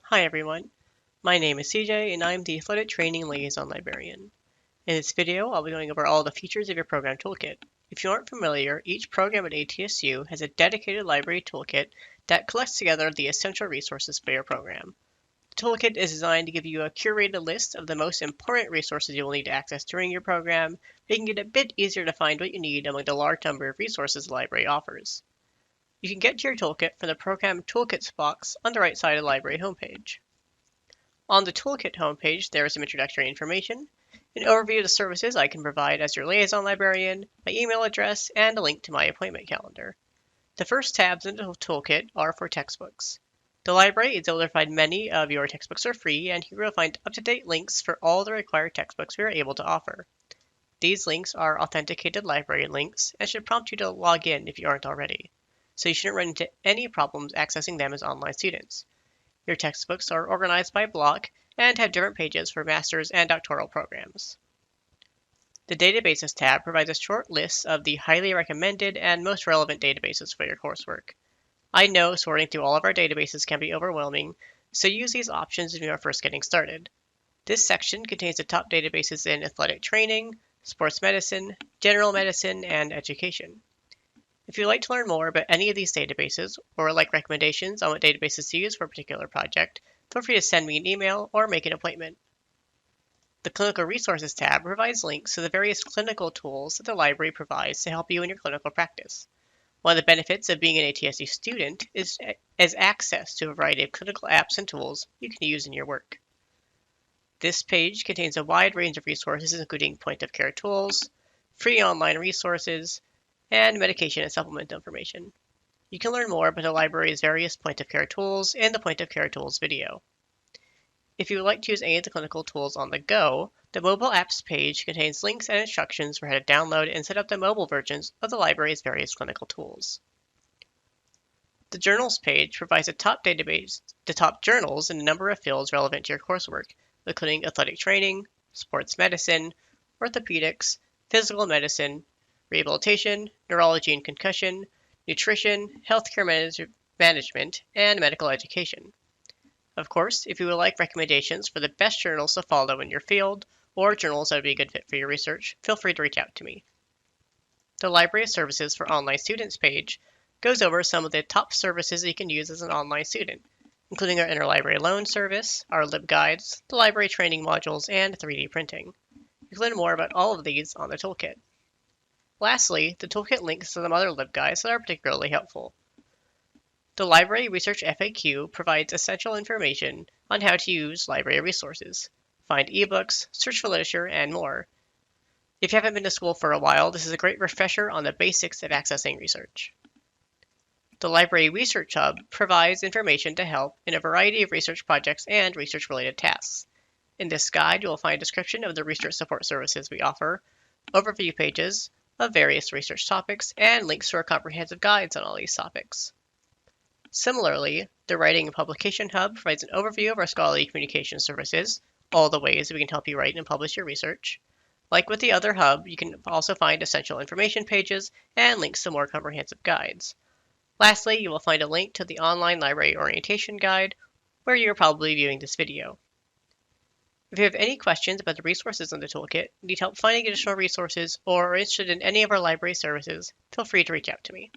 Hi everyone, my name is CJ and I'm the Athletic Training Liaison Librarian. In this video, I'll be going over all the features of your program toolkit. If you aren't familiar, each program at ATSU has a dedicated library toolkit that collects together the essential resources for your program. The toolkit is designed to give you a curated list of the most important resources you will need to access during your program, making it a bit easier to find what you need among the large number of resources the library offers. You can get to your toolkit from the Program Toolkits box on the right side of the library homepage. On the Toolkit homepage, there is some introductory information, an overview of the services I can provide as your liaison librarian, my email address, and a link to my appointment calendar. The first tabs in the Toolkit are for textbooks. The library is able to provide many of your textbooks are free, and you will find up-to-date links for all the required textbooks we are able to offer. These links are authenticated library links and should prompt you to log in if you aren't already, so you shouldn't run into any problems accessing them as online students. Your textbooks are organized by block and have different pages for master's and doctoral programs. The Databases tab provides a short list of the highly recommended and most relevant databases for your coursework. I know sorting through all of our databases can be overwhelming, so use these options when you are first getting started. This section contains the top databases in athletic training, sports medicine, general medicine, and education. If you'd like to learn more about any of these databases, or like recommendations on what databases to use for a particular project, feel free to send me an email or make an appointment. The Clinical Resources tab provides links to the various clinical tools that the library provides to help you in your clinical practice. One of the benefits of being an ATSU student is access to a variety of clinical apps and tools you can use in your work. This page contains a wide range of resources, including point-of-care tools, free online resources, and medication and supplement information. You can learn more about the library's various point-of-care tools in the point-of-care tools video. If you would like to use any of the clinical tools on the go, the mobile apps page contains links and instructions for how to download and set up the mobile versions of the library's various clinical tools. The journals page provides the top journals in a number of fields relevant to your coursework, including athletic training, sports medicine, orthopedics, physical medicine, rehabilitation, neurology and concussion, nutrition, healthcare management, and medical education. Of course, if you would like recommendations for the best journals to follow in your field, or journals that would be a good fit for your research, feel free to reach out to me. The Library of Services for Online Students page goes over some of the top services you can use as an online student, including our interlibrary loan service, our LibGuides, the library training modules, and 3D printing. You can learn more about all of these on the toolkit. Lastly, the toolkit links to some other LibGuides that are particularly helpful. The Library Research FAQ provides essential information on how to use library resources, find ebooks, search for literature, and more. If you haven't been to school for a while, this is a great refresher on the basics of accessing research. The Library Research Hub provides information to help in a variety of research projects and research-related tasks. In this guide, you will find a description of the research support services we offer, overview pages of various research topics, and links to our comprehensive guides on all these topics. Similarly, the Writing and Publication Hub provides an overview of our scholarly communication services, all the ways we can help you write and publish your research. Like with the other hub, you can also find essential information pages and links to more comprehensive guides. Lastly, you will find a link to the online library orientation guide, where you are probably viewing this video. If you have any questions about the resources in the toolkit, need help finding additional resources, or are interested in any of our library services, feel free to reach out to me.